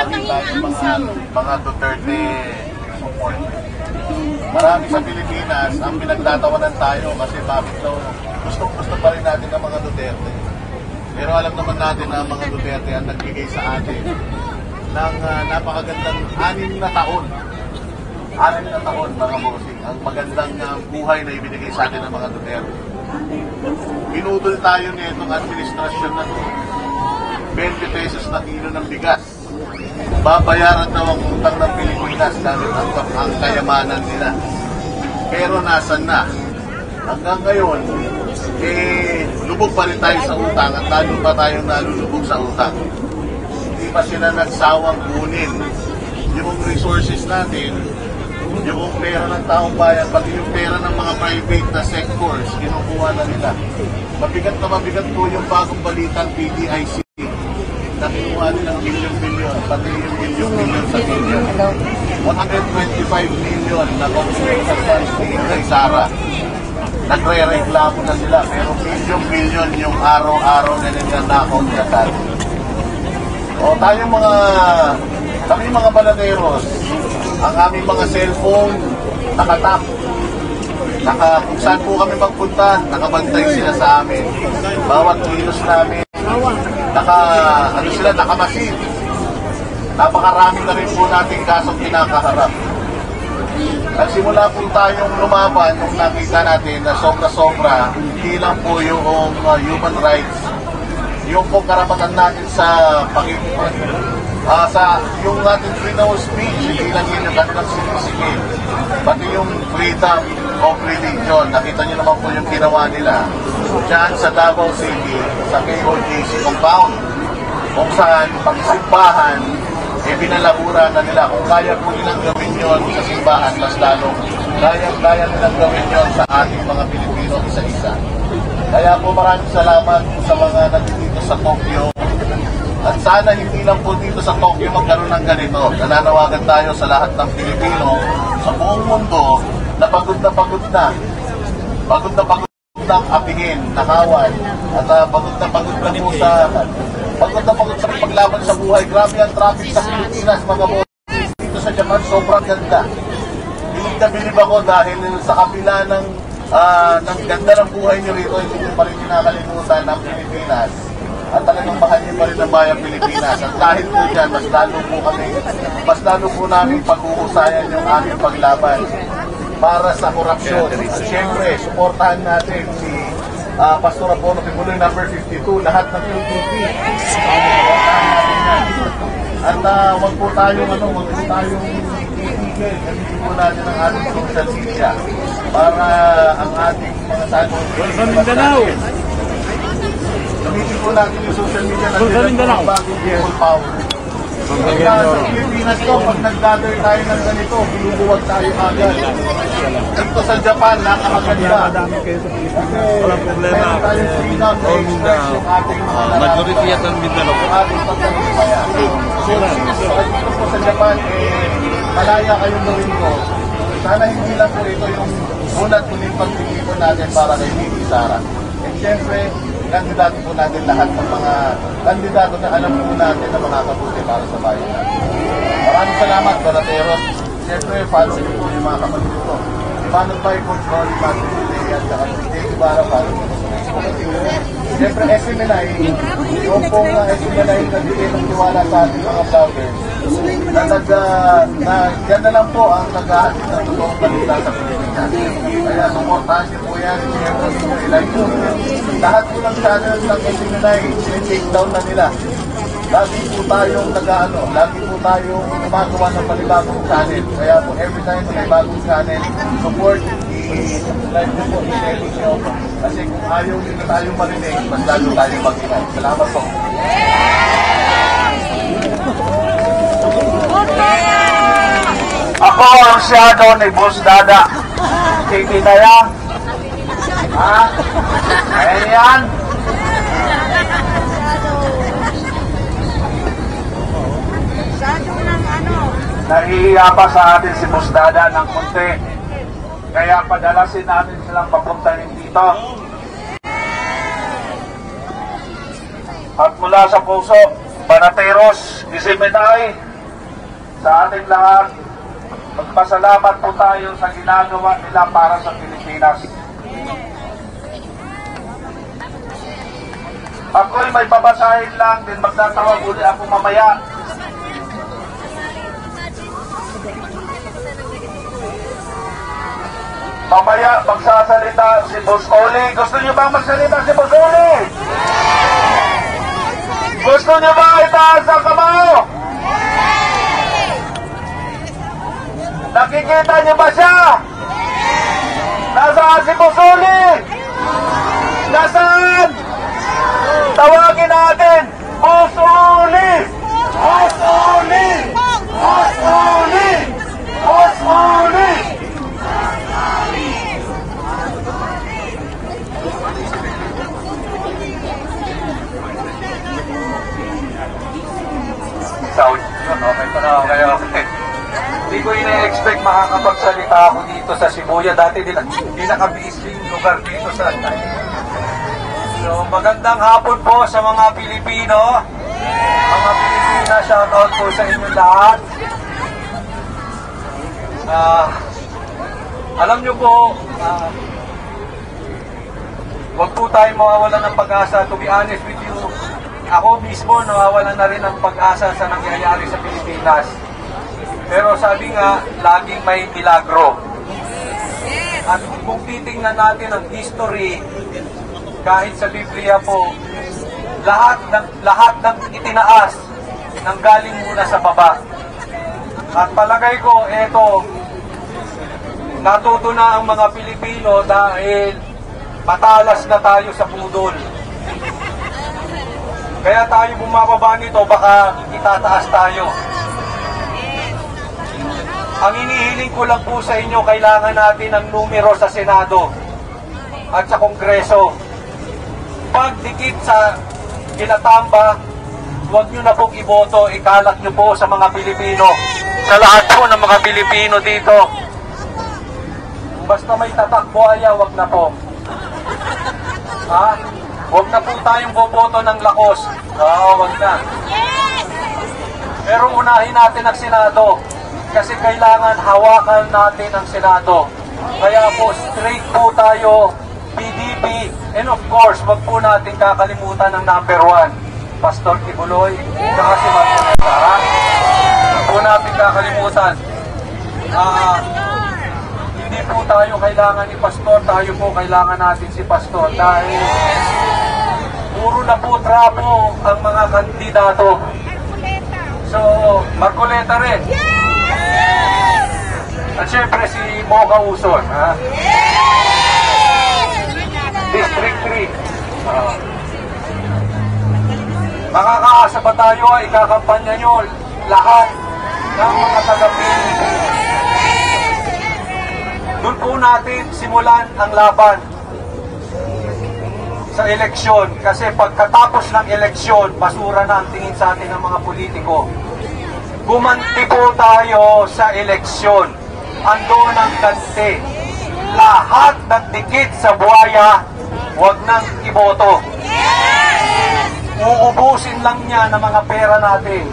tawagin tayo mga Duterte support. Marami sa Pilipinas ang pinagtatawanan tayo kasi bakit daw gusto pa rin natin ang mga Duterte. Pero alam naman natin na ang mga Duterte ang nagbigay sa atin ng napakagandang 6 na taon. 6 na taon, mga bossing. Ang magandang buhay na ibinigay sa atin ng mga Duterte. Pinudol tayo nitong administrasyon na ito. 20 pesos na kilo ng bigas. Babayaran daw ang utang ng Pilipinas gamit ang kayamanan nila. Pero nasan na? Hanggang ngayon, lubog pa rin tayo sa utang at lalo pa tayong nalulubog sa utang. Hindi pa sila nagsawang kunin yung resources natin, yung pera ng taong bayan, pati yung pera ng mga private na sectors, kinukuha na nila. Mabigat na mabigat po yung bagong balitang PDIC na kinuha nilang bilyon-bilyon, pati yung bilyon-bilyon sa bilyon. 125 million na confidential funds ni Inday Sara. Nagre-reklamo na sila, pero bilyon-bilyon yung araw-araw na nilalakaw nila sa atin. O tayong kami mga baladeros, ang aming mga cellphone nakatap. Kung saan po kami magpunta, nakabantay sila sa amin. Bawat kilos namin, nakamasid. Napakarami na rin po nating kasong kinakaharap. Nagsimula po tayong lumaban nung nakita natin na sobra-sobra, hindi lang po yung human rights, yung po karapatan natin sa yung ating freedom of speech, hindi lang yun yung kanilang sinisingil. Pati yung freedom of religion, nakita nyo naman po yung ginawa nila dyan sa Davao City, sa KOJC compound, kung saan pagsimbahan, binalabura na nila. Kung kaya po nilang gawin yun sa simbahan, mas lalong kaya nilang gawin yun sa ating mga Pilipino isa-isa. Kaya po maraming salamat sa mga nandito sa Tokyo. At sana hindi lang po dito sa Tokyo magkaroon ng ganito. Nananawagan tayo sa lahat ng Pilipino sa buong mundo na pagod na pagod na. Pagod na pagod ng apingin, nakawan. At pagod na pagod sa paglaban sa buhay. Grabe ang traffic sa Pilipinas, mga boss. Dito sa Japan, sobrang ganda. Bilib na bilib ako dahil sa kapila ng ganda ng buhay nyo rito, hindi nyo pa rin kinakalimutan ng Pilipinas. At talagang mahal niyo pa rin ang bayang Pilipinas. At dahil po dyan, mas lalo po namin pag-uusayan yung aming paglaban para sa korupsyon. At syempre, suportahan natin si Pastor Apollo Kibuloy number 52, lahat ng PPP. At wag po tayong itigil. Gamitin po natin ang ating social media para ang ating mga tanong. Gamitin po natin yung social media na sila bagong people power. Sa Pilipinas ko, pag nag-gather tayo ng ganito, bulubuwag tayo agad. Dito sa Japan, nakakaganda. Walang problema. Meron tayong freedom to express yung ating mga majority at ang Mindanao. Yung ating pagkalimaya. So, dito po sa Japan, malaya kayong gawin ko. Sana hindi lang po ito yung ulat muling pagpipito natin para kay Inday Sara. And syempre, kandidato po natin lahat ng mga kandidato na alam po natin na makakabuti para sa bayan natin. Maraming salamat, Balateros. Siyempre, follow niyo po yung mga kapatid ko. Follow by Coach Rolly Patrick at saka si Jake Ibarra, follow niyo po sa Facebook. Siyempre, SMNI, yung pong SMNI na bigay ng tiwala sa ating mga vloggers, na yan na lang po ang naghahatid ng totoong balita sa Pilipinas. Kaya suportahan niyo po yan, siyempre niyo i-like po. Lahat po ng channels ng SMNI, take down na nila. Lagi po tayong lagi po tayong gumagawa ng panibagong channel. Kaya po every time may bagong channel, support, i-like po, i-share niyo. Kasi kung ayaw nyo tayong marinig, mas lalo tayong mag-inay. Salamat po. Ako ang shadow ni Boss Dada. Kikita yan? Ha? Ayan yan? Nahihiya pa sa atin si Boss Dada ng konti. Kaya padalasin natin silang papuntahin dito. At mula sa puso, Banateros, Isimenay, sa ating lahat, magpasalamat po tayo sa ginagawa nila para sa Pilipinas. Ako'y may babasahin lang, din magtatawag uli ako mamaya. Mamaya magsasalita si Boss Oli. Gusto niyo bang magsalita si Boss Oli? Gusto niyo ba itaas ang kamao? Nakikita niyo ba siya? Nasaan si Boss Oli? Nasaan? Tawagin natin! Boss Oli! Boss Oli! Boss Oli! Boss Oli! Sound yun, okay pa na, okay. Hindi ko ina-expect makakapagsalita ako dito sa Shibuya. Dati pinaka-busy lugar dito sa So, magandang hapon po sa mga Pilipino. Mga Pilipina, shoutout po sa inyo lahat. Alam nyo po, wag po tayong mawawalan ng pag-asa. To be honest with you, ako mismo nawawalan na rin ng pag-asa sa nangyayari sa Pilipinas. Pero sabi nga, laging may milagro. At kung titingnan natin ang history, kahit sa Biblia po, lahat ng itinaas nang galing muna sa baba. At palagay ko, eto, natuto na ang mga Pilipino dahil patalas na tayo sa budol. Kaya tayo bumababa nito, baka itataas tayo. Ang inihiling ko lang po sa inyo, kailangan natin ng numero sa Senado at sa Kongreso. Pagdikit sa kinatamba, huwag nyo na pong iboto, ikalat nyo po sa mga Pilipino. Sa lahat po ng mga Pilipino dito. Basta may tatakbuhaya, huwag na po. Huwag na po tayong boboto ng lakos. Huwag na. Pero unahin natin ang Senado. Kasi kailangan hawakan natin ang Senado. Kaya po, straight po tayo, PDP, and of course, wag po natin kakalimutan ng number 1, Pastor Kibuloy, saka si Marcoleta. Wag po natin kakalimutan. Hindi po tayo kailangan ni Pastor, tayo po kailangan natin si Pastor dahil puro na po trapo ang mga kandidato. So, Marcoleta rin. At syempre si Mocha Uson, District 3. Makakaasa ba tayo, ikakampanya nyo lahat ng mga taga-PDP? Doon po natin simulan ang laban sa eleksyon. Kasi pagkatapos ng eleksyon, basura na ang tingin sa atin ng mga politiko. Gumanti po tayo sa eleksyon. Andoon ang ganti. Lahat ng dikit sa buhaya, huwag nang iboto. Uubusin lang niya ng mga pera natin.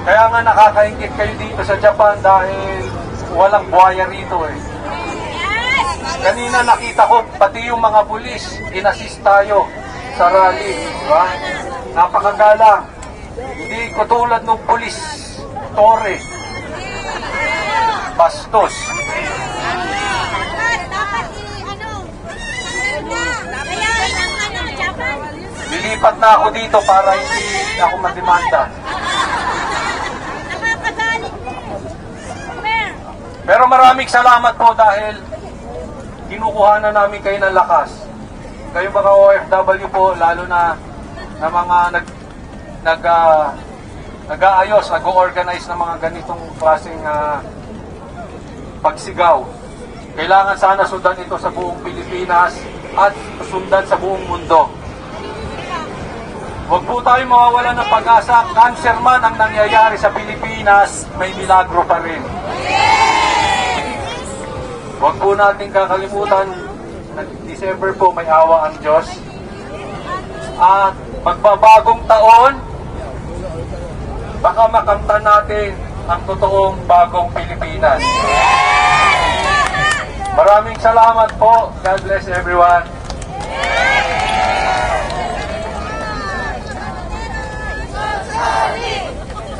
Kaya nga nakakaingit kayo dito sa Japan dahil walang buhaya rito eh. Kanina nakita ko, pati yung mga pulis, inassist tayo sa rally. Diba? Napakagalang. Hindi ko tulad ng pulis, Torre. Bastos. Lilipat na ako dito para hindi ako mademanda. Pero maraming salamat po dahil kinukuha na namin kayo ng lakas. Kayo mga OFW po, lalo na mga nag-aayos, nag-organize ng mga ganitong klaseng pagsigaw. Kailangan sana sundan ito sa buong Pilipinas at sundan sa buong mundo. Huwag po tayo mawawala ng pag-asa. Cancer man ang nangyayari sa Pilipinas, may milagro pa rin. Huwag po natin kakalimutan na December po may awa ang Diyos. At magbabagong taon, baka makamtan natin ang totoong bagong Pilipinas. Maraming salamat po. God bless everyone.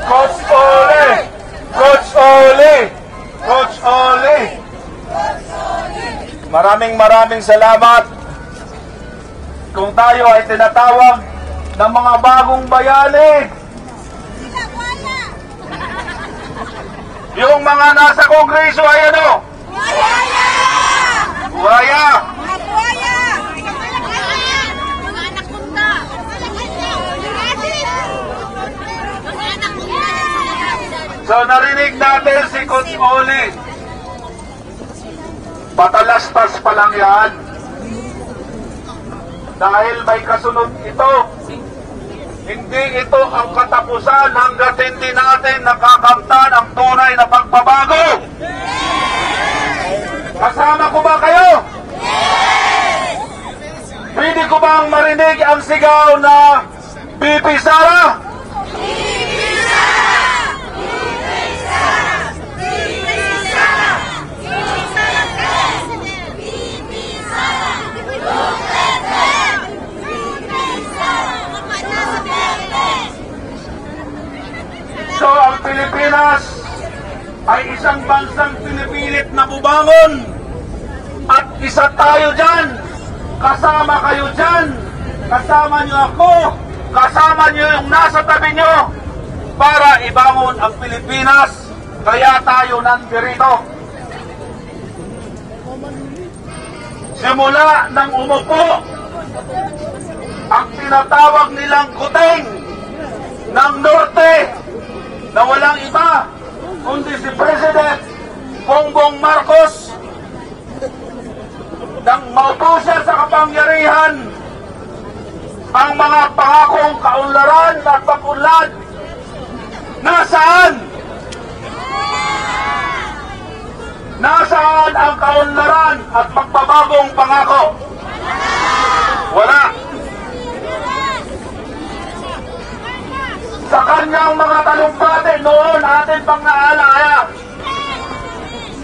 Coach Ole! Coach Ole! Coach Ole! Maraming salamat. Kung tayo ay tinatawag ng mga bagong bayani, yung mga nasa kongreso ay ano? Buhaya! So narinig natin si Coach Ole. Patalastas pa lang yan. Dahil may kasunod ito. Hindi ito ang katapusan hanggat hindi natin nakakamtan ang tunay na pagbabago. Kasama ko ba kayo? Pwede ko bang marinig ang sigaw na BP Sara? So ang Pilipinas ay isang bansang pinipilit na bubangon at isa tayo dyan, kasama kayo dyan, kasama nyo ako, kasama nyo yung nasa tabi nyo para ibangon ang Pilipinas, kaya tayo nandirito. Simula nang umupo ang tinatawag nilang kuting ng Norte na walang iba kundi si President Bongbong Marcos. Nang maupo siya sa kapangyarihan, ang mga pangakong kaunlaran at pag-unlad nasaan? Nasaan ang kaunlaran at pagbabagong pangako? Wala. Sa kanyang mga talumpati noon atin pang naalala,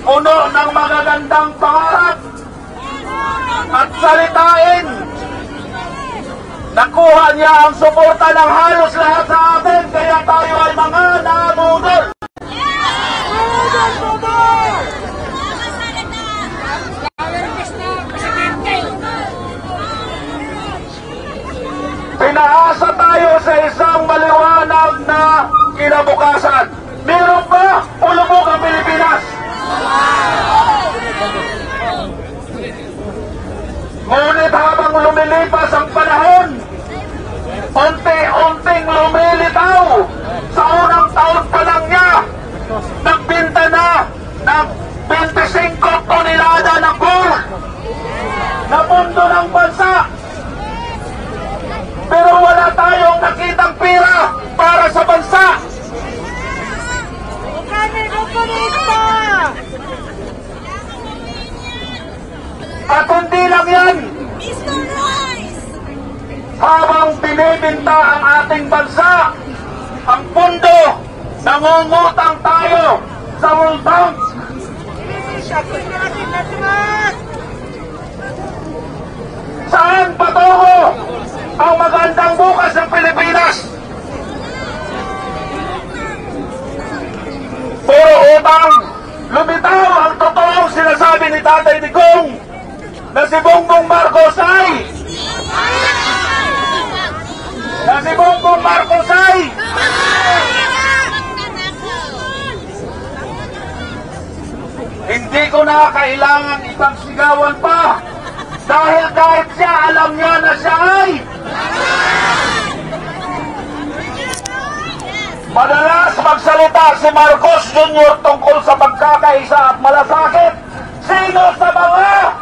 puno ng magagandang pangarap at salitain. Nakuha niya ang suporta ng halos lahat sa atin, kaya tayo ay mga nabudol. Pinaasa tayo sa isang maliwanag na kinabukasan. Meron ba ulubog ang Pilipinas? Ngunit habang lumilipas ang panahon, unti-unting lumilitaw. Sa unang taon pa lang niya, nagbinta na ng 25 tonelada ng gold na pondo ng bansa. Pero wala tayong nakitang pera para sa bansa. At hindi lang yan. Habang binibinta ang ating bansa, ang pondo, nangungutang tayo sa World Bank. Saan patungo ang magandang bukas ng Pilipinas? Puro utang. Lumitaw ang totoong sinasabi ni Tatay Digong na si Bongbong Marcos ay hindi ko na kailangan ibang sigawan pa dahil kahit siya alam niya na siya ay madalas magsalita si Marcos Jr. tungkol sa pagkakaisa at malasakit. Sino sa mga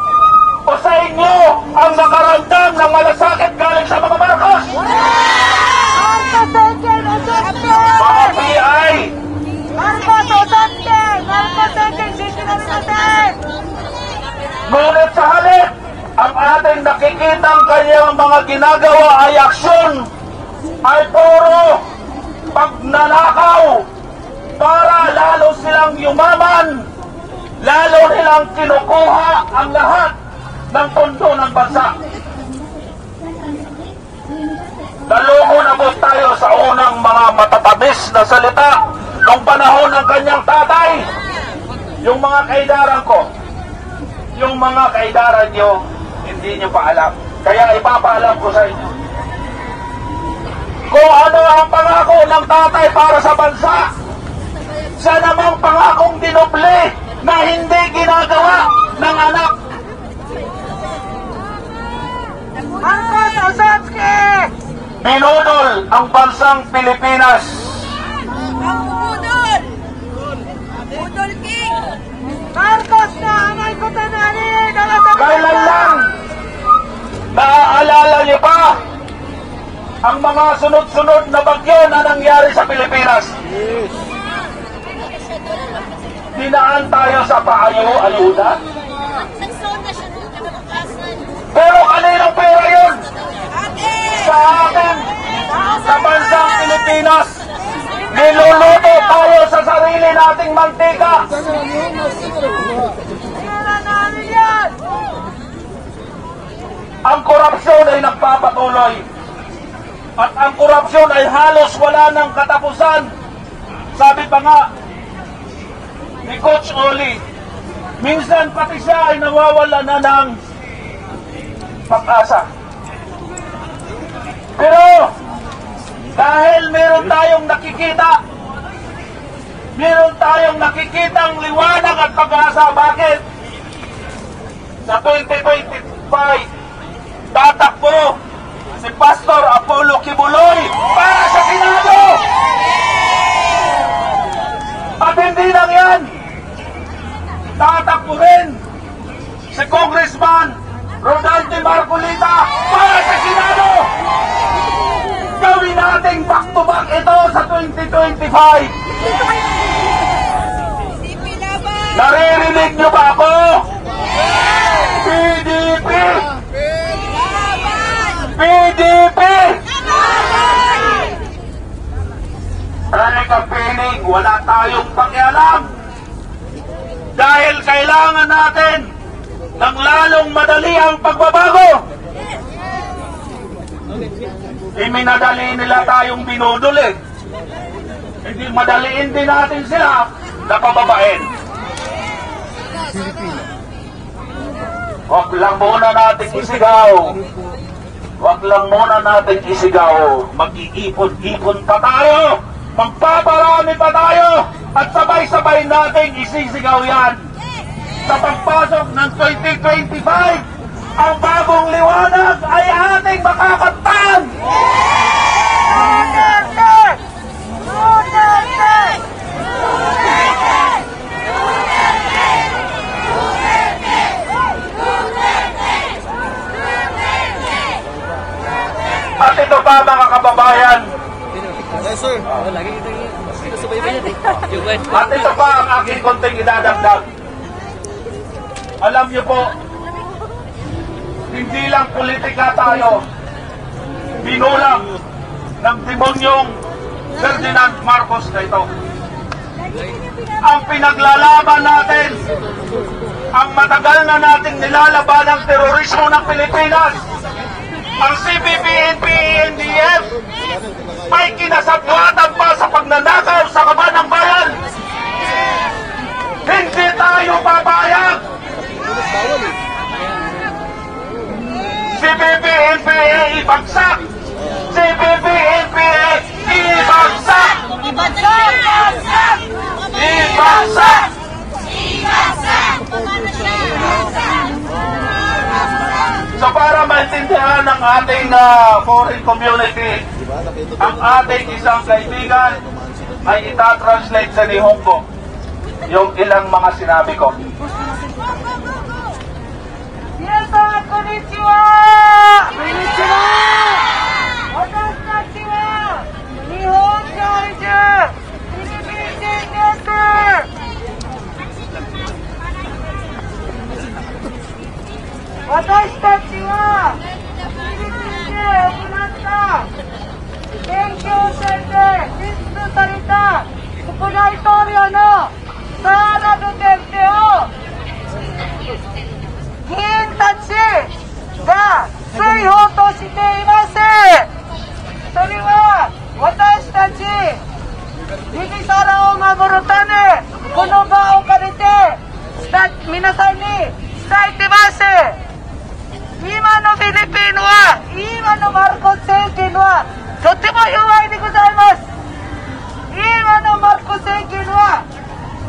o sa inyo ang nakaramdam ng malasakit galing sa mga Marcos? Mga PI! Ngunit sa halip, ang ating nakikitang kanyang mga ginagawa ay aksyon ay puro pagnanakaw para lalo silang yumaman, lalo nilang kinukuha ang lahat ng pondo ng bansa. Naloko na po tayo sa unang mga matatamis na salita nung panahon ng kanyang tatay. Yung mga kaidaran ko, yung mga kaidaran nyo, hindi nyo pa alam. Kaya ipapaalam ko sa inyo. Kung ano ang pangako ng tatay para sa bansa, siya namang pangakong dinoble na hindi ginagawa ng anak. Marcos Osatsky! Binudol ang bansang Pilipinas. Ang budol! Budol King! Marcos na amay ko tanani! Kailan lang naaalala niyo pa ang mga sunod-sunod na bagyo na nangyari sa Pilipinas? Dinaan tayo sa paayo-ayuda. Pero kaninong pera yun? Sa atin, sa bansang Pilipinas. Niluluto tayo sa sarili nating mantika. Ang korupsyon ay nagpapatuloy. At ang korupsyon ay halos wala ng katapusan. Sabi pa nga ni Coach Oli, minsan pati siya ay nawawala na ng pag-asa. Pero dahil meron tayong nakikitang liwanag at pag-asa. Bakit? Sa 2025 tatakbo si Pastor Apollo Kibuloy para sa Senado. At hindi lang yan, tatakbo rin si Congressman Rodante Marcolita para sa Senado. Gawin nating back-to-back ito sa 2025. Naririnig niyo ba ako? PDP! PDP! Talagang piling, wala tayong pakialam. Dahil kailangan natin ng lalong madali ang pagbabago. Minadali nila tayong binudol eh. Hindi madaliin din natin sila na pababain. Wag lang muna natin isigaw. Wag lang muna natin isigaw. Mag-iipon-ipon pa tayo. Magpaparami pa tayo. At sabay-sabay natin isisigaw yan. Sa pagpasok ng 2025, ang bagong liwanag ay ating makakantan. Duterte! Duterte! At ito pa mga kababayan, Yes, sir. at ito pa ang aking konting idadagdag. Alam niyo po, hindi lang politika tayo binulang ng demonyong Ferdinand Marcos na ito. Ang pinaglalaban natin, ang matagal na nating nilalaban ng terorismo ng Pilipinas, ang CPP-NP, NDF, may kinasabwatan pa sa pagnanakaw sa kaban ng bayan. Hindi tayo papayag. CPP-NPA ibagsak! CPP-NPA ibagsak! Ibagsak! Ibagsak! So para maintindihan ng ating foreign community, ang ating isang kaibigan ay itatranslate sa Nihongo yung ilang mga sinabi ko. Minasan, konnichiwa! Konnichiwa! Watashi tachi wa Nihon gaiju Philippines desu! Watashi tachi wa Philippines de 行った勉強先生のSara Duterteを議員たちが追放としています。それは私たちビビサラを守るためこの場を借りて皆さんに伝えてます。今のフィリピンは今のマルコス政権はとても弱いでございます。今のマルコス政権は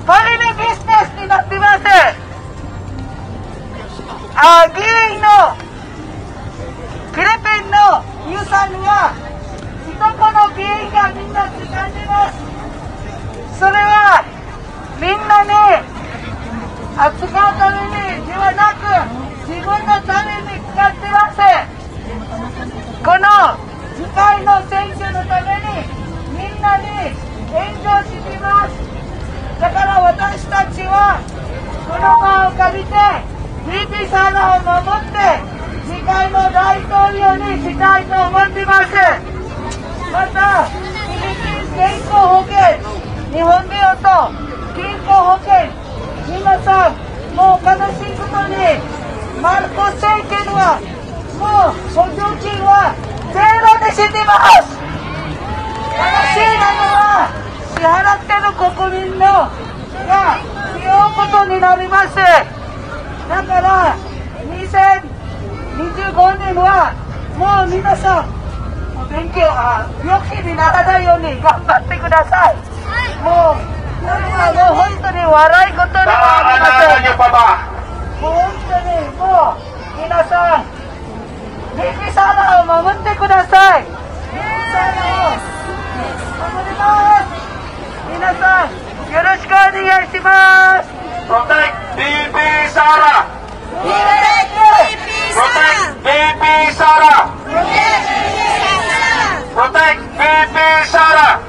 ファミリービジネスになっています。議員のフィリピンの予算は一個の議員がみんな使っています。それはみんなに扱うためにではなく自分のために使っています。この次回の選挙のためにみんなに援助しています。だから私たちはこの場を借りてビビサラを守って次回の大統領にしたいと思っています。またフィリピン健康保険、日本でいうと健康保険、皆さんもう悲しいことにマルコス政権はもう補助金はゼロにしています。悲しいなのは支払っている国民のが背負うことになります。だから2025年はもう皆さん病気にならないように頑張ってください。もうこれはもう本当に笑い事ではありません。もう本当にもう皆さんビビサラを守ってください。ビビサラを守ります。皆さんよろしくお願いします。Protect Bibi Sara! Protect Bibi Sara! Protect Bibi Sara!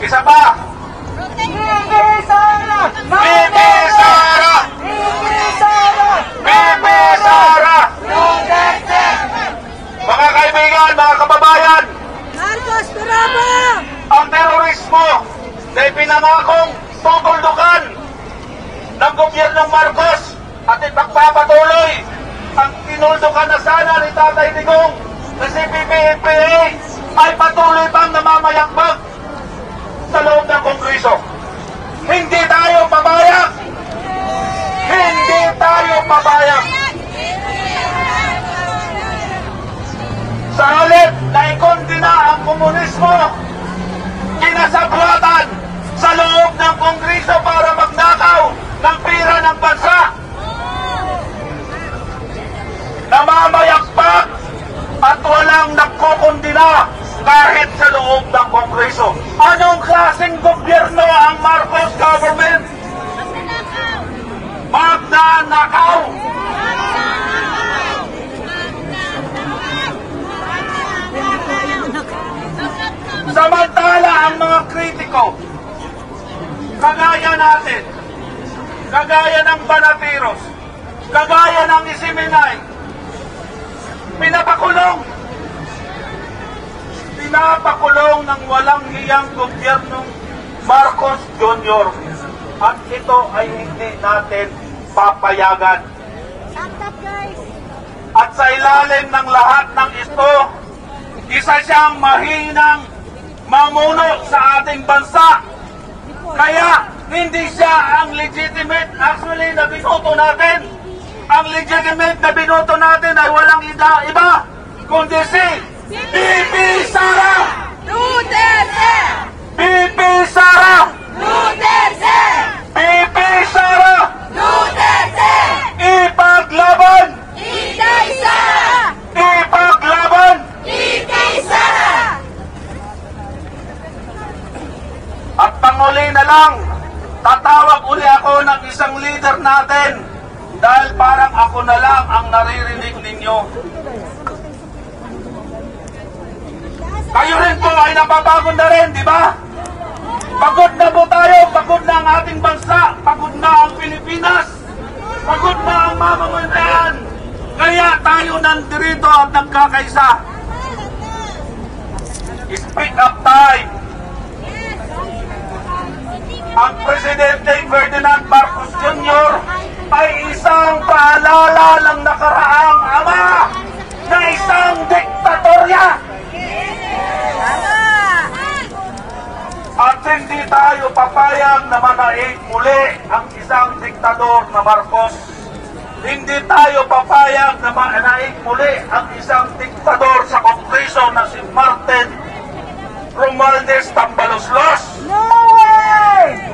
Isa pa! Bibi Sara! Bibi Sara! Bibi Sara! Bibi Sara! Mga kaibigan, mga kababayan, Marcos Turabo! ang terorismo na ipinangakong tutuldukan ng gobyernong Marcos at ipagpapatuloy ang tinuldukan na sana ni Tatay Digong na si PBBM-PA ay patuloy pang namamayakbag sa loob ng Kongreso. Hindi tayo pabayag! Hindi tayo pabayag! Sa halip na ikondina ang komunismo, kinasabwatan sa loob ng Kongreso para magnakaw ng pira ng bansa. Namamayakpak at walang nagkukondina kahit sa loob ng Kongreso. Anong klaseng gobyerno ang Marcos government? Magnanakaw! Samantala ang mga kritiko, kagaya natin, kagaya ng Banatiros, kagaya ng Isiminay, pinapakulong ng walang hiyang gobyernong Marcos Jr. At ito ay hindi natin papayagan. At sa ilalim ng lahat ng ito, isa siyang mahinang mamuno sa ating bansa. Kaya hindi siya ang legitimate actually na binoto natin. Ang legitimate na binoto natin ay walang iba kundi si Bibi Sara! Duterte! Bibi Sara! Duterte! Bibi Sara! Duterte! Ipaglaban! Inday Sara! Ipaglaban! Inday Sara! At panguli na lang, tatawag uli ako ng isang leader natin dahil parang ako na lang ang naririnig ninyo. Kayo rin po ay napapagod na rin, di ba? Pagod na po tayo, pagod na ang ating bansa, pagod na ang Pilipinas, pagod na ang mamamayan. Kaya tayo nandirito at nagkakaisa. Speak up time. ang Presidente Ferdinand Marcos Jr. ay isang paalala ng nakaraang ama na isang diktatorya. At hindi tayo papayag na manaig muli ang isang diktador na Marcos. Hindi tayo papayag na manaig muli ang isang diktador sa Kongreso na si Martin Romualdez Tambaloslos. No way!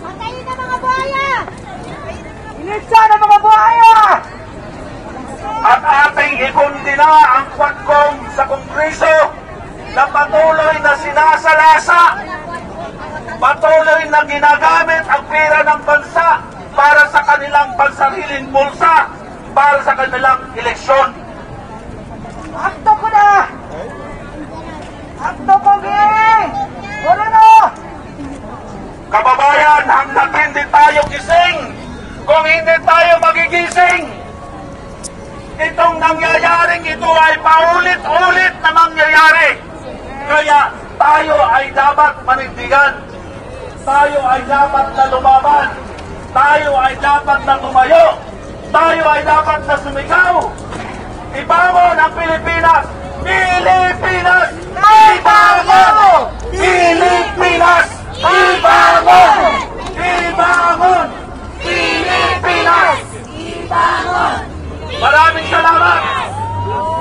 Patayin na mga buhaya! Initsa na mga buhaya! At ating ikundina ang Quadcom sa Kongreso na patuloy na sinasalasa, patuloy na ginagamit ang pera ng bansa para sa kanilang pansariling bulsa, para sa kanilang eleksyon. Akto ko na! Akto ko, Ging! Wala na! Kababayan, hanggat hindi tayo gising, kung hindi tayo magigising, itong nangyayaring ito ay paulit-ulit na mangyayari. Kaya tayo ay dapat manindigan, tayo ay dapat na lumaban, tayo ay dapat na tumayo, tayo ay dapat na sumigaw. Ibangon ang Pilipinas! Pilipinas! Ibangon! Pilipinas! Ibangon! Ibangon! Pilipinas! Ibangon! Maraming salamat!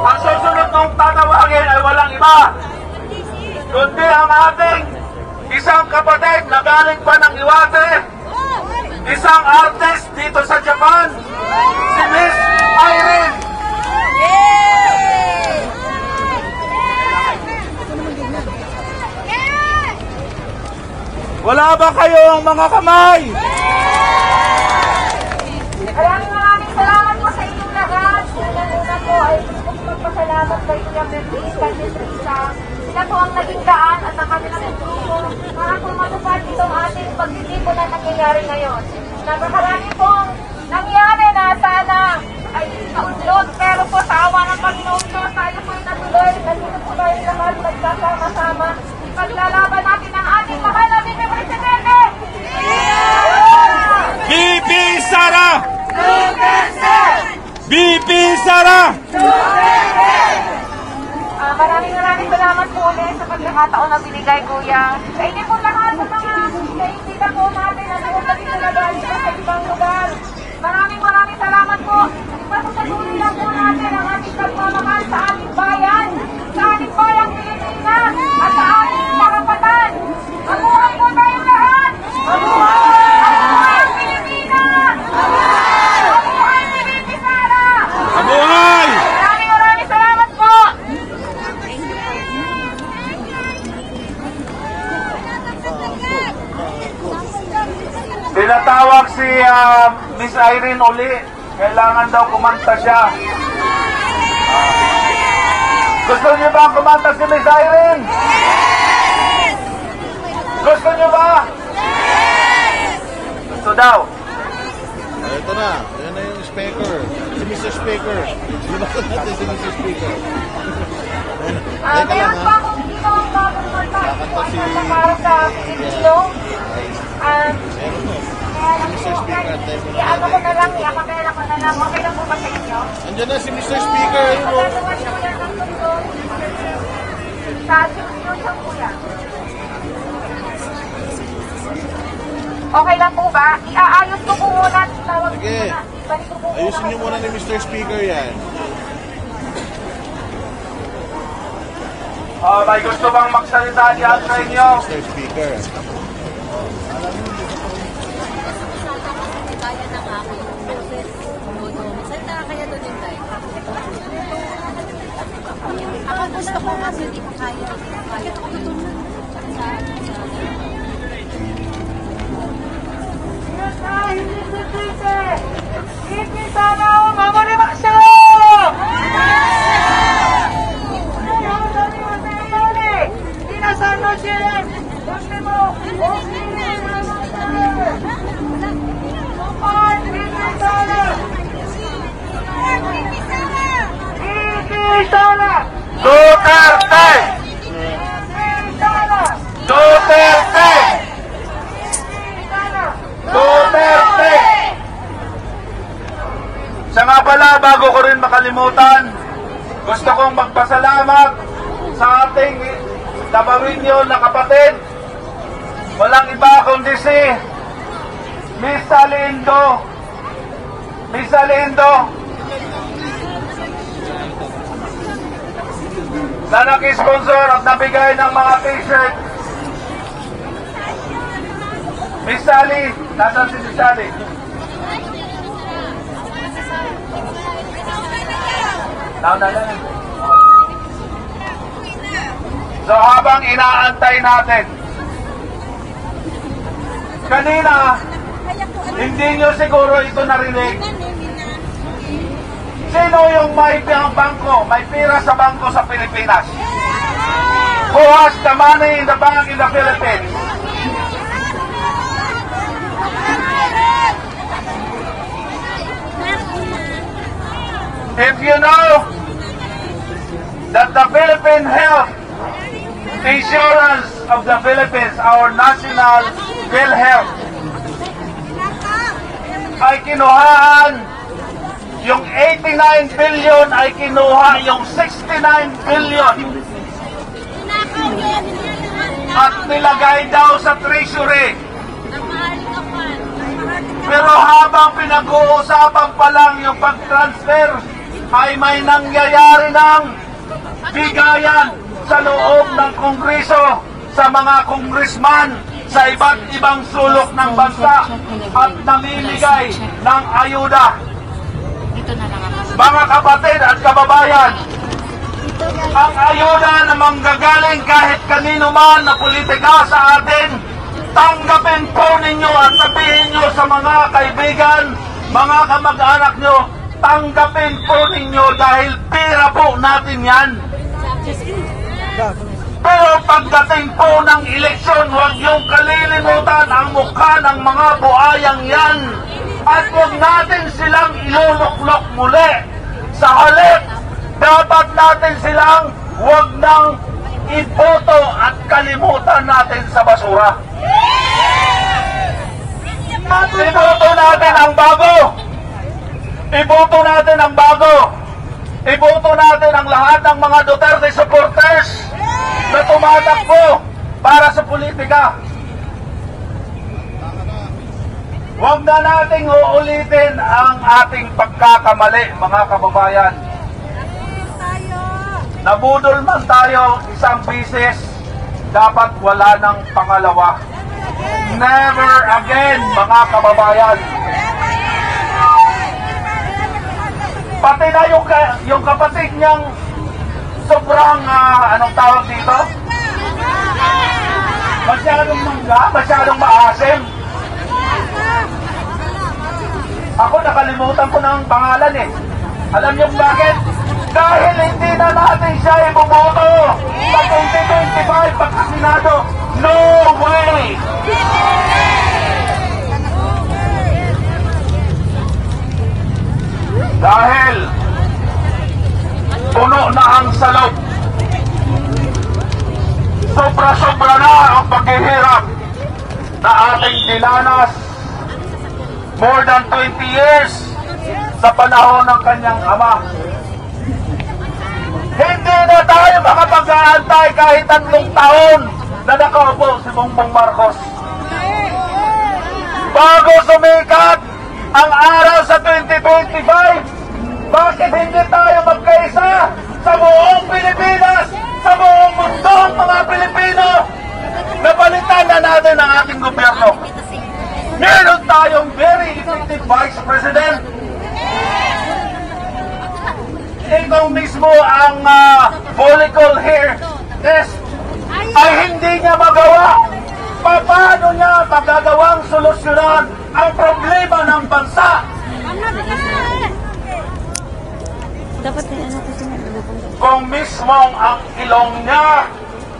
Ang susunod kong tatawagin ay walang iba, kundi ang ating isang kapatid na galing pa ng Iwate, isang artist dito sa Japan, si Miss Irene. Wala ba kayong mga kamay? Maraming salamat po sa inyong lahat. Una po ay gusto ko magpasalamat kay Kuya Bertie, kay Miss Risa. Sila po ang naging daan at ang kanilang grupo para po matupad itong ating pagtitipon na nangyayari ngayon. Napakarami pong nangyari na sana ay kaunlod, pero po sa awa ng Panginoon Diyos, tayo po ay natuloy. Nandito po tayo lahat nagsasama-sama. Paglalaban natin ang ating mahal na Vice Presidente! BP Sara! BP Sara! Maraming salamat po ulit sa pagkakataon na binigay, Kuya. Sa inyo po lahat sa mga kaibigan po natin na nakapagin na nagaling sa ibang lugar. Maraming salamat po. Ipasasatuloy lang po natin ang ating pagmamahal sa ating bayan, sa ating bayang Pilipinas, at sa ating karapatan. Mabuhay po tayong lahat! Mabuhay ang Pilipinas! Mabuhay Pilipinas Sara! Mabuhay! Maraming salamat po! Tinatawag si Miss Irene uli. Kailangan daw kumanta siya. Gusto niyo ba kumanta si Miss Irene? Gusto niyo ba? Gusto daw. Ito na. Yan na yung speaker. Si Mr. Speaker. Lumakas natin si Mr. Speaker. Teka lang Meron pa ha. akong ginawang bagong kanta Kakanta si para sa Pilipino. Meron mo. Kaya lang Mr. po, Speaker, tayo mo i-ano ko na lang, i-apapela ko na lang. Okay lang po ba sa inyo? Andiyan na si Mr. Speaker. Ayun mo. Magagawa niyo yan ng tugtog sa YouTube po yan. Okay lang po ba? Iaayos ko po muna. Tawag ko Sige. muna. Balik ko po muna. Ayusin niyo muna ni Mr. Speaker yan. May gusto bang magsalita diyan sa inyo? Mr. Speaker. Kaya na nga ako yung process. Salita kaya doon yung tayo. Ako gusto ko kasi hindi ko kaya. Kaya ako tutulungan. Hindi sana ako mamalimak siya! Dinasano siya! Gusto mo! Duterte! Duterte! makalimutan, gusto kong magpasalamat sa ating Tabarinyo na kapatid. Walang iba kundi si Miss Alindo. Miss Alindo, na nag-sponsor at nabigay ng mga t-shirt. Miss Sally, nasaan si Miss Sally? So habang inaantay natin, kanina, hindi nyo siguro ito narinig. Sino yung may bangko, may pira sa bangko sa Pilipinas? Who has the money in the bank in the Philippines? If you know that the Philippine Health Insurance of the Philippines, our national PhilHealth, ay kinuhaan, yung 89 billion ay kinuha yung 69 billion at nilagay daw sa treasury. Pero habang pinag-uusapan pa lang yung pag-transfer, ay may nangyayari ng bigayan sa loob ng Kongreso sa mga congressman sa iba't ibang sulok ng bansa at namimigay ng ayuda. Mga kapatid at kababayan, ang ayuda na manggagaling kahit kanino man na politika sa atin, tanggapin po ninyo at sabihin nyo sa mga kaibigan, mga kamag-anak nyo, tanggapin po ninyo dahil pera po natin yan. Pero pagdating po ng eleksyon, huwag niyong kalilimutan ang mukha ng mga buayang yan. At huwag natin silang iluluklok muli. Sa halip, dapat natin silang huwag nang iboto at kalimutan natin sa basura. Iboto natin ang bago. Iboto natin ang bago. Iboto natin ang lahat ng mga Duterte supporters na tumatakbo para sa politika. Huwag na nating uulitin ang ating pagkakamali, mga kababayan. Nabudol man tayo isang bisis, dapat wala ng pangalawa. Never again, mga kababayan. Pati na yung kapatid niyang sobrang, anong tawag dito? Masyadong mangga, masyadong maasim. Ako nakalimutan ko ng pangalan eh. Alam niyo bakit? Dahil hindi na natin siya ibuboto sa 2025 pagkasinado. No way! Dahil puno na ang salot. Sobra-sobra na ang paghihirap na ating dinanas more than 20 years sa panahon ng kanyang ama. Hindi na tayo makapag-aantay kahit 3 taon na nakaupo si Bongbong Marcos. Bago sumikat ang araw sa 2025, bakit hindi tayo magkaisa sa buong Pilipinas, sa buong mundo, mga Pilipino? Napalitan na natin ang ating gobyerno. Meron tayong very effective Vice President. Ikaw mismo ang follicle hair test ay hindi niya magawa. Paano niya magagawang solusyonan ang problema ng bansa? Kung mismong ang ilong niya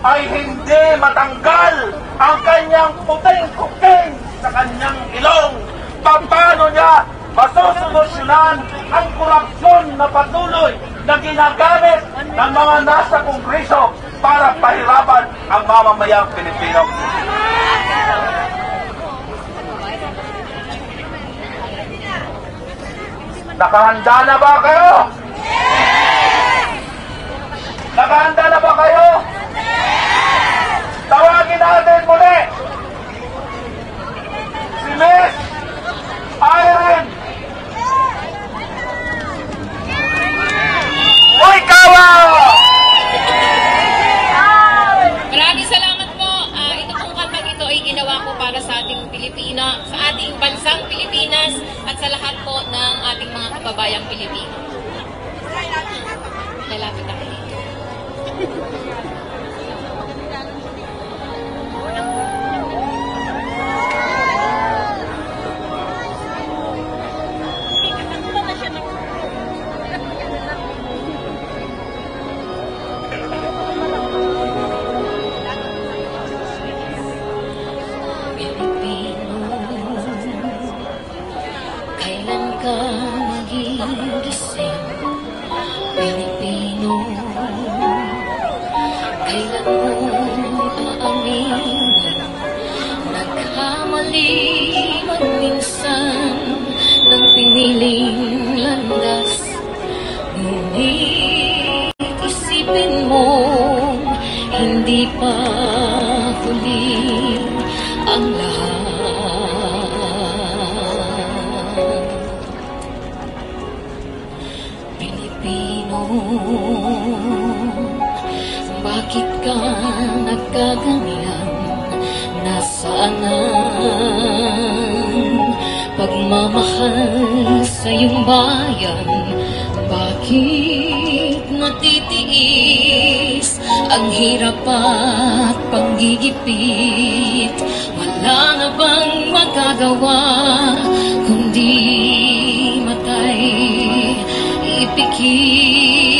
ay hindi matanggal ang kanyang puting kuking sa kanyang ilong, paano niya masusolusyonan ang korupsyon na patuloy na ginagamit ng mga nasa Kongreso para pahirapan ang mamamayang Pilipino? Nakahanda na ba kayo? Nakahanda na ba kayo? Tawagin natin muli si Miss Irene Moykawa! Maraming salamat po. Ito pong kantang ito ay ginawa ko para sa ating Pilipina, sa ating bansang Pilipinas at sa lahat po ng ating mga kababayang Pilipino. Lalapit ako dito. Kailan ka magigising, Pilipino? Kailan mo aaminin, nagkamali man minsan ng piniling landas, ngunit isipin mo, hindi pa huli ang lahat. Pilipino, bakit ka nagkaganyan? Nasaan ang pagmamahal sa iyong bayan? Bakit natitiis ang hirap at panggigipit? Wala na bang magagawa kundi matay ipikit?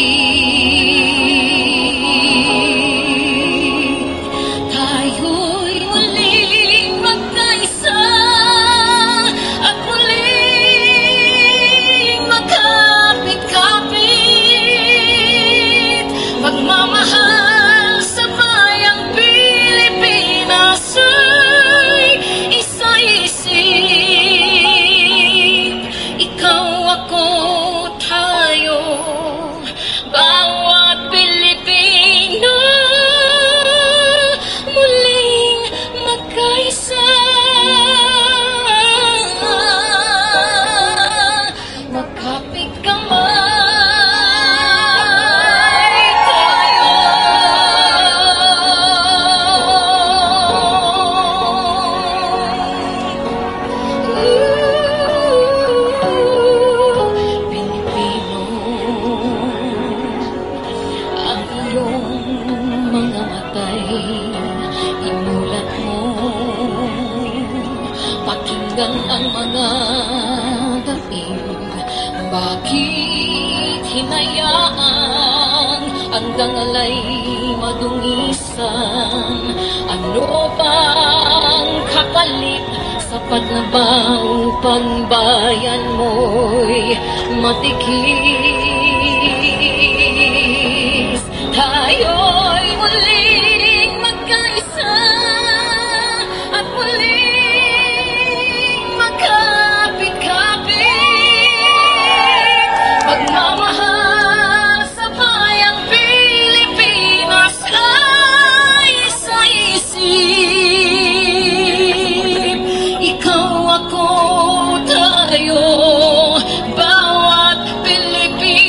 Tayo'y muling magkaisa at muling magkapit-kapit. Pagmamahal sa bayang Pilipinas ay isa-isip. Ikaw, ako, tayo, bawat Pilipino, muling magkaisa, magkapit kamay tayo. Pilipino, ang iyong mga matay, inulat mo. Pakinggan ang mga dating, bakit hinayaan ang dangalay madungisan? Ano bang kapalit? Sapat na ba upang bayan mo'y matikis? Tayo'y muling magkaisa at muling magkapit-kapit. Pagmamahal sa bayang Pilipinas ay isa-isip. Ikaw, ako, tayo, bawat Pilipino.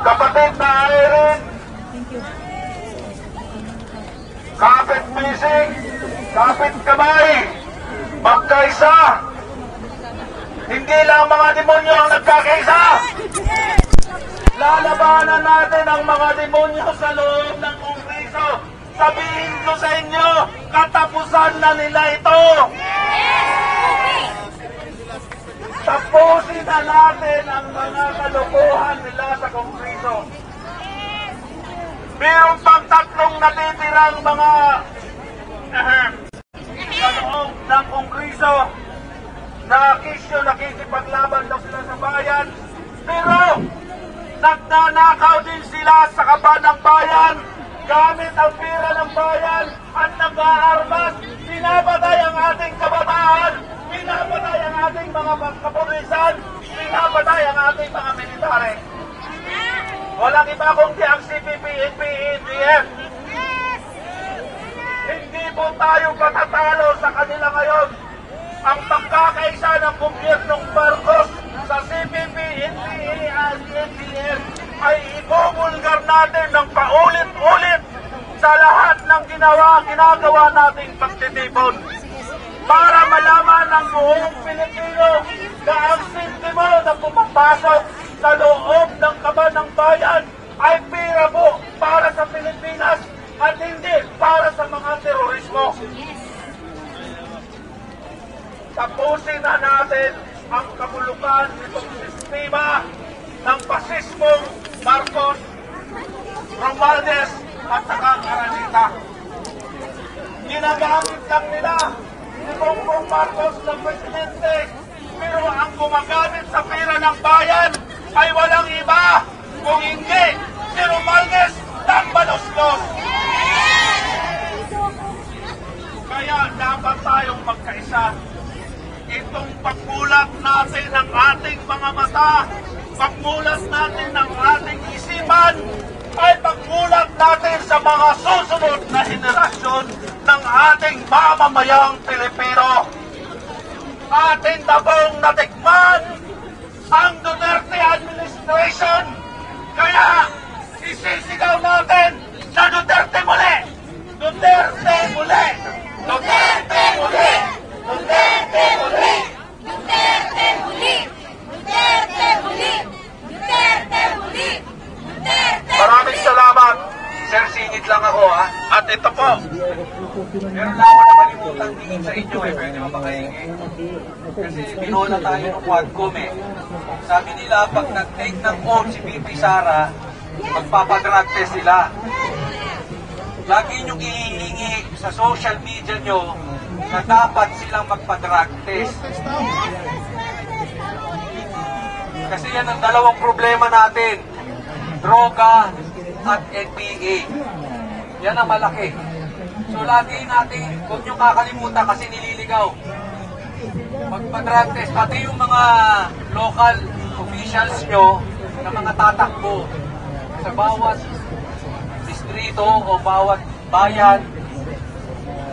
kapatid na Irene, kapit pising, kapit kamay, magkaisa. Hindi lang mga demonyo ang nagkakaisa. Lalabanan natin ang mga demonyo sa loob ng Kongreso. Sabihin ko sa inyo, katapusan na nila ito. Tapusin na natin ang mga kalokohan nila sa Kongreso. Mayroon pang 3 natitirang mga sa loob ng Kongreso na kisyo nakikipaglaban daw sila sa bayan. Pero nagnanakaw din sila sa kaban ng bayan gamit ang pera ng bayan at nag-aarmas. Pinapatay ang ating kabataan, pinapatay ang ating mga kapulisan, pinapatay ang ating mga military. Walang iba kundi ang CPP, NPA, NDF. Hindi po tayo patatalo sa kanila ngayon. Ang pagkakaisa ng gobyernong Marcos sa CPP, NPA at NDF ay ibubulgar natin ng paulit-ulit sa lahat ng ginagawa nating pagtitipon. Para malaman ng buong Pilipino na ang sintimo na pumapasok sa loob ng kaban ng bayan ay pira po para sa Pilipinas at hindi para sa mga terorismo. Tapusin na natin ang kabulukan nitong sistema ng pasismong Marcos, Romualdez at saka Araneta. Ginagamit lang nila si Bongbong Marcos na presidente, pero ang gumagamit sa pera ng bayan ay walang iba kung hindi si Romualdez ng Baluslos. Kaya dapat tayong magkaisa. Itong pagmulat natin ng ating mga mata, pagmulat natin ng ating isipan, ay pagmulat natin sa mga susunod na henerasyon ng ating mamamayang Pilipino. Atin na pong natikman ang Duterte administration, kaya isisigaw natin na Duterte muli! Duterte muli! Duterte muli! Duterte muli! Duterte muli! Duterte muli! Duterte muli! Duterte! Maraming salamat. Sir, singit lang ako ha. At ito po. Meron na ako nakalimutan tingin sa inyo eh. Pwede mapakaingin. Kasi binola tayo ng Quadcom eh. Sabi nila pag nag-take ng oath si BP Sara, magpapadrug test sila. Lagi nyo ihihingi sa social media nyo na dapat silang magpa-drug test. Kasi yan ang dalawang problema natin. Droga at NPA. Yan ang malaki. So lagi natin, huwag nyo kakalimutan kasi nililigaw. Magpa-drug test, pati yung mga local officials nyo na mga tatakbo sa bawat distrito o bawat bayan,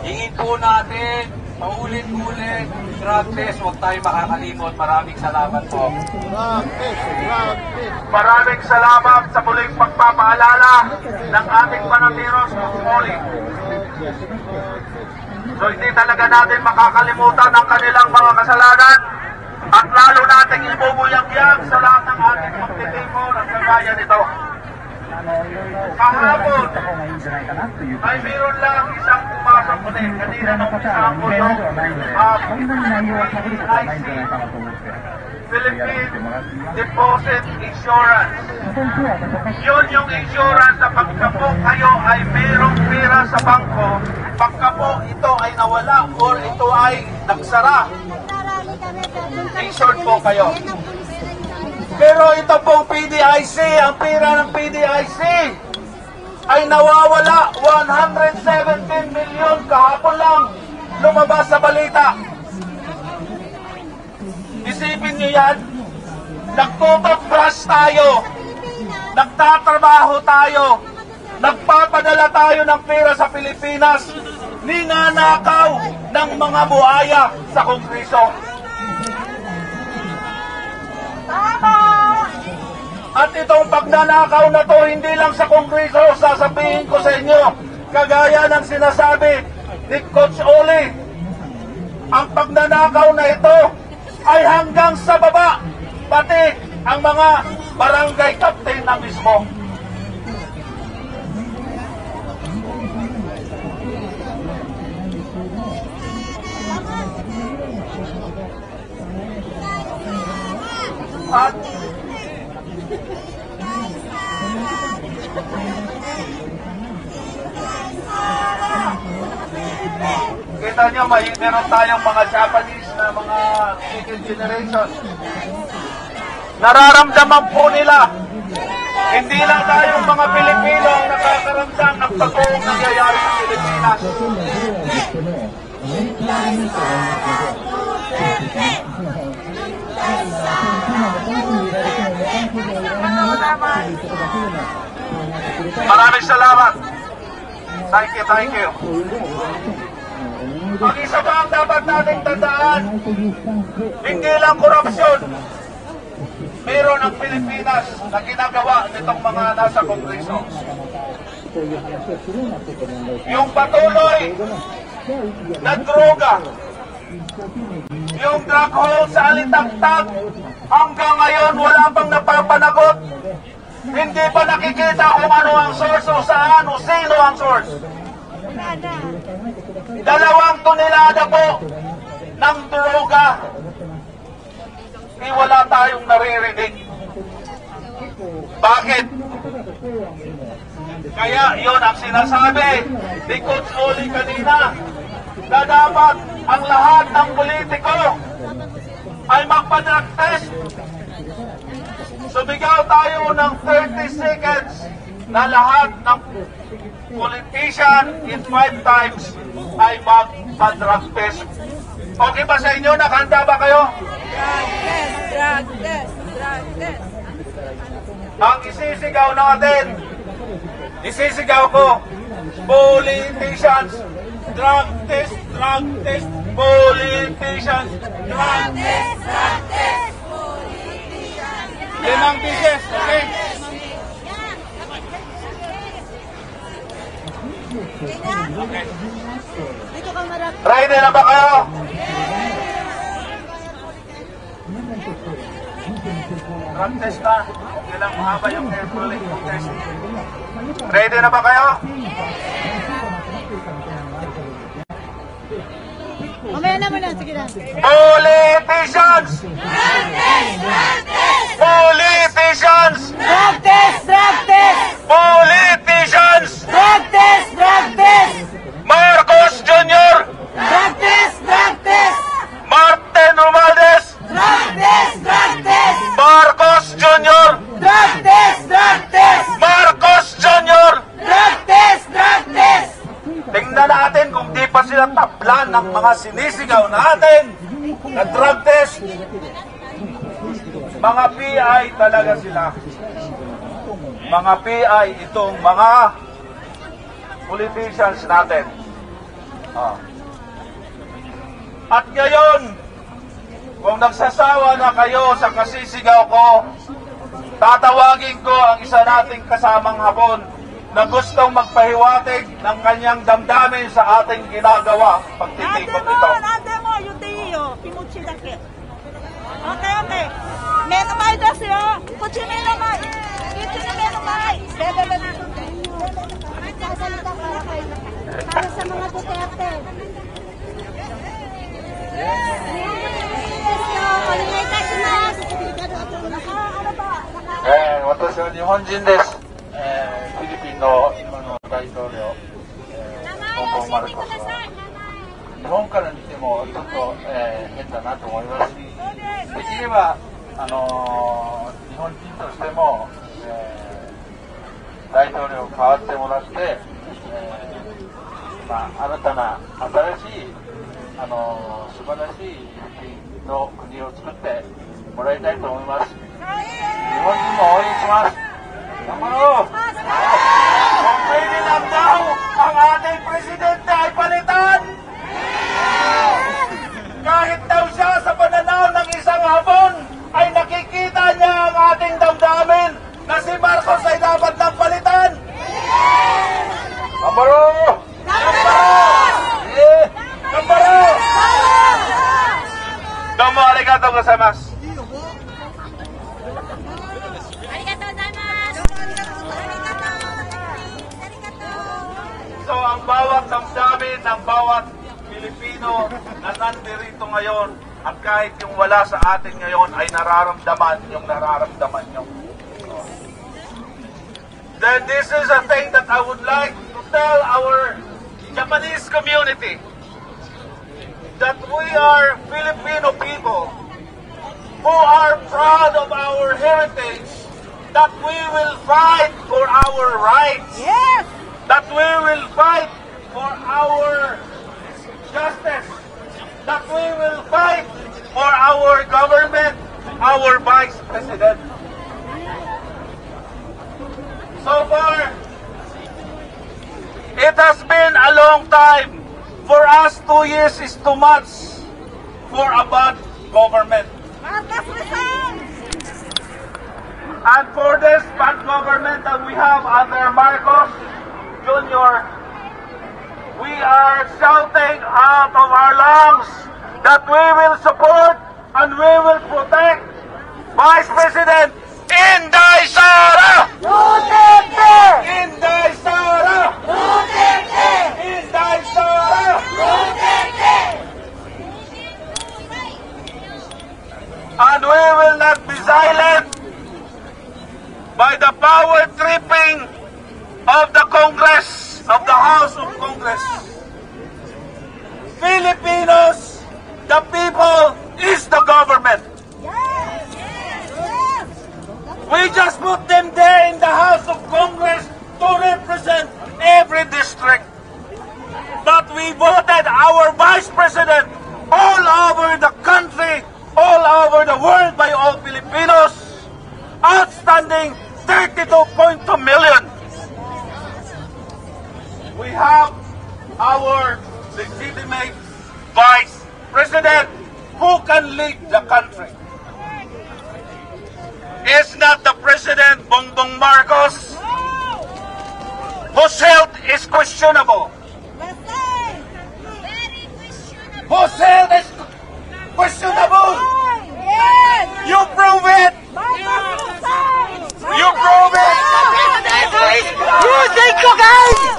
hingin po natin, paulit-ulit, drug test, huwag tayo makakalimot. Maraming salamat po. Maraming salamat sa muling pagpapaalala ng ating panatiros ng Muli. So hindi talaga natin makakalimutan ang kanilang mga kasalanan at lalo nating ibubuyag-yag sa lahat ng ating pagtitipon at kagaya nito. Kahapon ay mayroon lang isang pumasok ulit. Kanina nung isang ko yung Philippine Deposit Insurance. Yun yung insurance na pagka po kayo ay mayroong pera sa bangko, pagka po ito ay nawala or ito ay nagsara, insured po kayo. Pero ito pong PDIC, ang pera ng PDIC ay nawawala. 117 million kahapon lang lumabas sa balita. Isipin niyo yan, nagtututbrush tayo, nagtatrabaho tayo, nagpapadala tayo ng pera sa Pilipinas, ninanakaw ng mga buhaya sa Kongreso. At itong pagnanakaw na to, hindi lang sa Kongreso, sasabihin ko sa inyo, kagaya ng sinasabi ni Coach Oli, ang pagnanakaw na ito ay hanggang sa baba, pati ang mga barangay captain na mismo. At kita nyo, meron tayong mga Japanese na mga second generation. Nararamdaman po nila, hindi lang tayong mga Pilipino ang nakakaramdam ng pagbuong nangyayari sa Pilipinas. Maraming salamat. Thank you. Ang isa pa ang dapat nating tandaan, hindi lang korupsyon meron ang Pilipinas na ginagawa nitong mga nasa Kongreso. Yung patuloy na droga, yung drug haul sa Alitagtag, hanggang ngayon wala pang napapanagot. Hindi pa nakikita kung ano ang source o saan o sino ang source. 2 tonelada po ng droga. Wala tayong naririnig. Bakit? Kaya yon ang sinasabi ni Coach Oli kanina, na dapat ang lahat ng politiko ay magpa-drug test. Sumigaw tayo ng 30 seconds na lahat ng politician in 5 times ay magpa-drug test. Okay ba sa inyo? Nakahanda ba kayo? Drug test. Ang isisigaw natin, isisigaw ko, politicians, drug test, politicians, drug test, politicians. 5 pieces, okay? Okay. Ready na ba kayo? Drug test na. Okay lang, mahaba yung airflow test. Ready na ba kayo? Mamaya naman lang, sige lang. Politicians! Politicians! Drug test! Politicians! Drug test! Marcos Jr. Drug test! Martin Romualdez! Drug test! Marcos Jr. Drug test! Marcos Jr. Drug test! Tingnan natin kung di pa sila tablan ng mga sinisigaw natin na drug test. Mga PI talaga sila. Mga PI itong mga politicians natin. At ngayon, kung nagsasawa na kayo sa kasisigaw ko, tatawagin ko ang isa nating kasamang Hapon na gustong magpahiwatig ng kanyang damdamin sa ating ginagawa pagtitipon ito. Nande mo, yuteyo, kimuchi dake. Okay. 目の前ですよ。こっち目の前。こっち目の前。Para sa mga Duterte. Ano ba? 私は日本人です。フィリピンの今の大統領、ポンポンマルコスは日本から見てもちょっと、変だなと思いますし、できれば日本人としても、大統領変わってもらって、新たな新しい素晴らしいフィリピンの国を作ってもらいたいと思います。日本人も応援します。頑張ろう。 Kung pwede lang daw ang ating presidente ay palitan. Kahit daw siya sa pananaw ng isang hapon ay nakikita niya ang ating damdamin ay dapat nang palitan? Ambaro! Nambaro! Domo arigatou gozaimasu. So ang bawat damdamin ng bawat Pilipino na nandirito ngayon at kahit yung wala sa atin ngayon ay nararamdaman yung nararamdaman nyo. Then this is a thing that I would like to tell our Japanese community, that we are Filipino people who are proud of our heritage, that we will fight for our rights, Yes! that we will fight for our justice, that we will fight for our government, our Vice President. So far, it has been a long time. For us, 2 years is too much for a bad government. Marcos resign! And for this bad government that we have under Marcos Jr., we are shouting out of our lungs that we will support and we will protect Vice President Inday Sara! Duterte! Inday Sara! Duterte! Inday Sara! Duterte! And we will not be silent by the power tripping of the Congress, of the House of Congress. Filipinos, the people is the government. Yes! Yes! We just put them there in the House of Congress to represent every district. But we voted our Vice President all over the country, all over the world by all Filipinos. Outstanding 32.2 million. We have our legitimate Vice President who can lead the country. It's not the President Bongbong Marcos, whose health is questionable. Resign! Whose health is questionable. Yes! You prove it. Marcos resign! You prove it. Music ko, guys!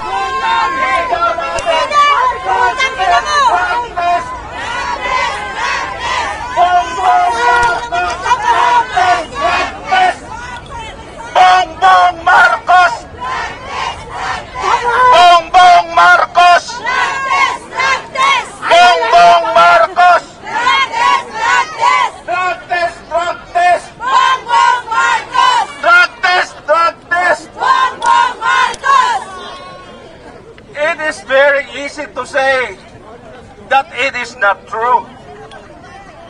Bongbong Marcos! Bongbong Marcos! Bongbong Marcos! Drug test! Drug test! Drug test! Drug test! It is very easy to say that it is not true.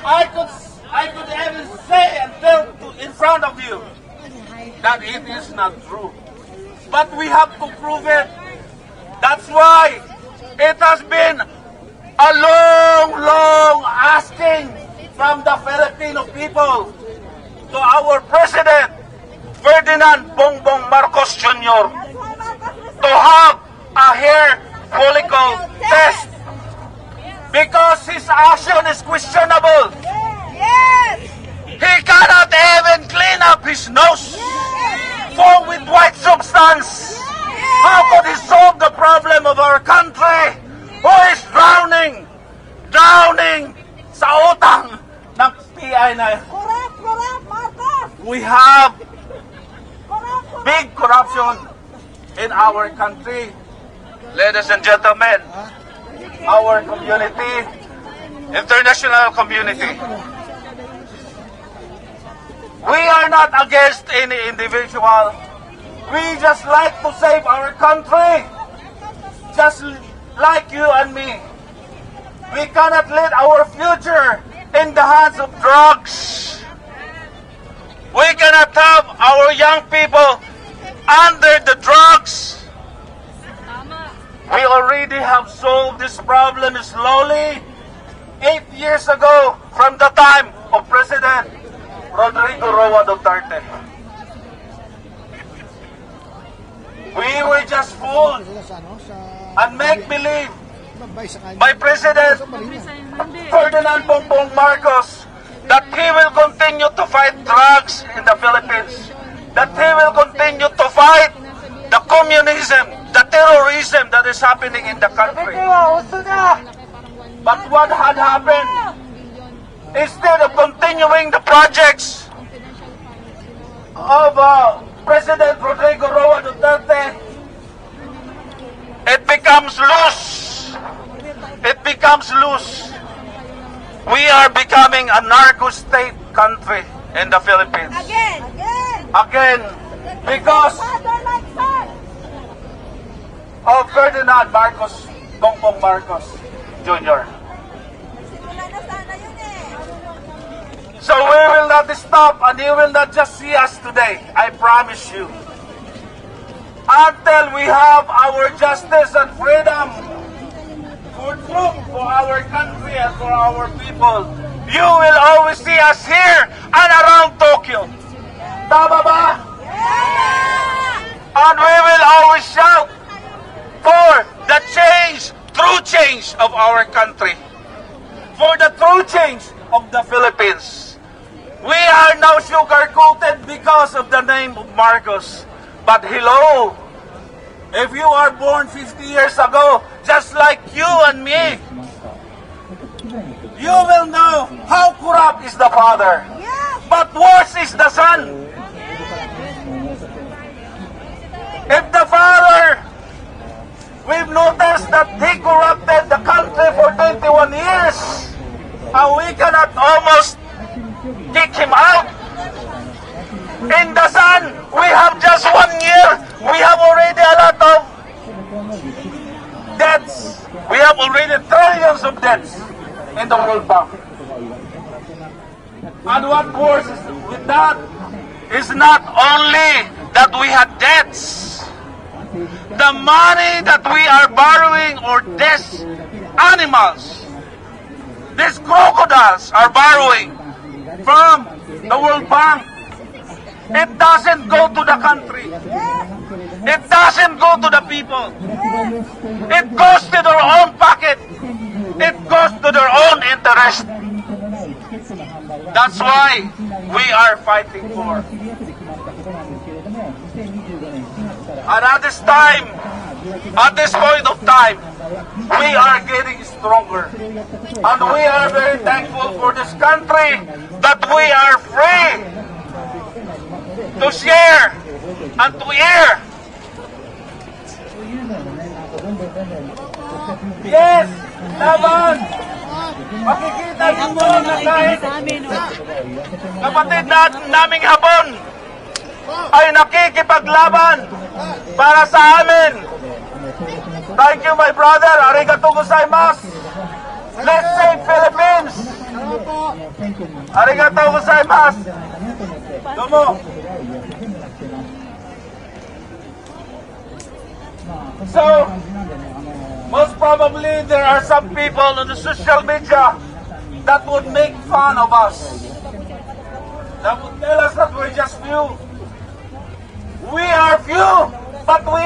I could even say and tell in front of you that it is not true. But we have to prove it. That's why it has been a long asking from the Filipino people to our President, Ferdinand Bongbong Marcos Jr., to have a hair follicle test because his action is questionable. Yes! He cannot even clean up his nose full with white substance. How could he solve the problem of our country who is drowning sa utang ng PI na Correct, Marcos! we have Correct! big corruption in our country. Ladies and gentlemen, our community, international community, we are not against any individual. We just like to save our country, just like you and me. We cannot let our future in the hands of drugs. We cannot have our young people under the drugs. We already have solved this problem slowly 8 years ago from the time of President Rodrigo Roa Duterte. we just fool and make believe by President Ferdinand Bongbong Marcos that he will continue to fight drugs in the Philippines, that he will continue to fight the communism, the terrorism that is happening in the country. But what had happened? Instead of continuing the projects of President Rodrigo Roa Duterte, it becomes loose. It becomes loose. We are becoming a narco-state country in the Philippines. Again, because of Ferdinand Marcos, Bongbong Marcos Jr. So we will not stop, and you will not just see us today, I promise you. Until we have our justice and freedom for truth for our country and for our people, you will always see us here and around Tokyo. Tama ba? And we will always shout for the change, true change of our country, for the true change of the Philippines. We are now sugar-coated because of the name of Marcos. But hello, if you are born 50 years ago, just like you and me, you will know how corrupt is the father, but worse is the son. If the father, we've noticed that he corrupted the country for 21 years, and we cannot almost kick him out. In the sun, we have just 1 year. We have already a lot of debts. We have already trillions of debts in the World Bank. And what worse is with that is not only that we had debts. The money that we are borrowing, or these animals, these crocodiles are borrowing from the World Bank, it doesn't go to the country. It doesn't go to the people. It goes to their own pocket. It goes to their own interest. That's why we are fighting for. And at this time, at this point of time, we are getting stronger. And we are very thankful for this country that we are free to share and to hear. Yes, laban! Makikita ninyo na kahit kapatid naming Hapon ay nakikipaglaban para sa amin. Thank you, my brother. Arigato gozaimasu. Let's save Philippines. Arigato gozaimasu. Domo. So, most probably there are some people on the social media that would make fun of us. That would tell us that we're just few. We are few, but we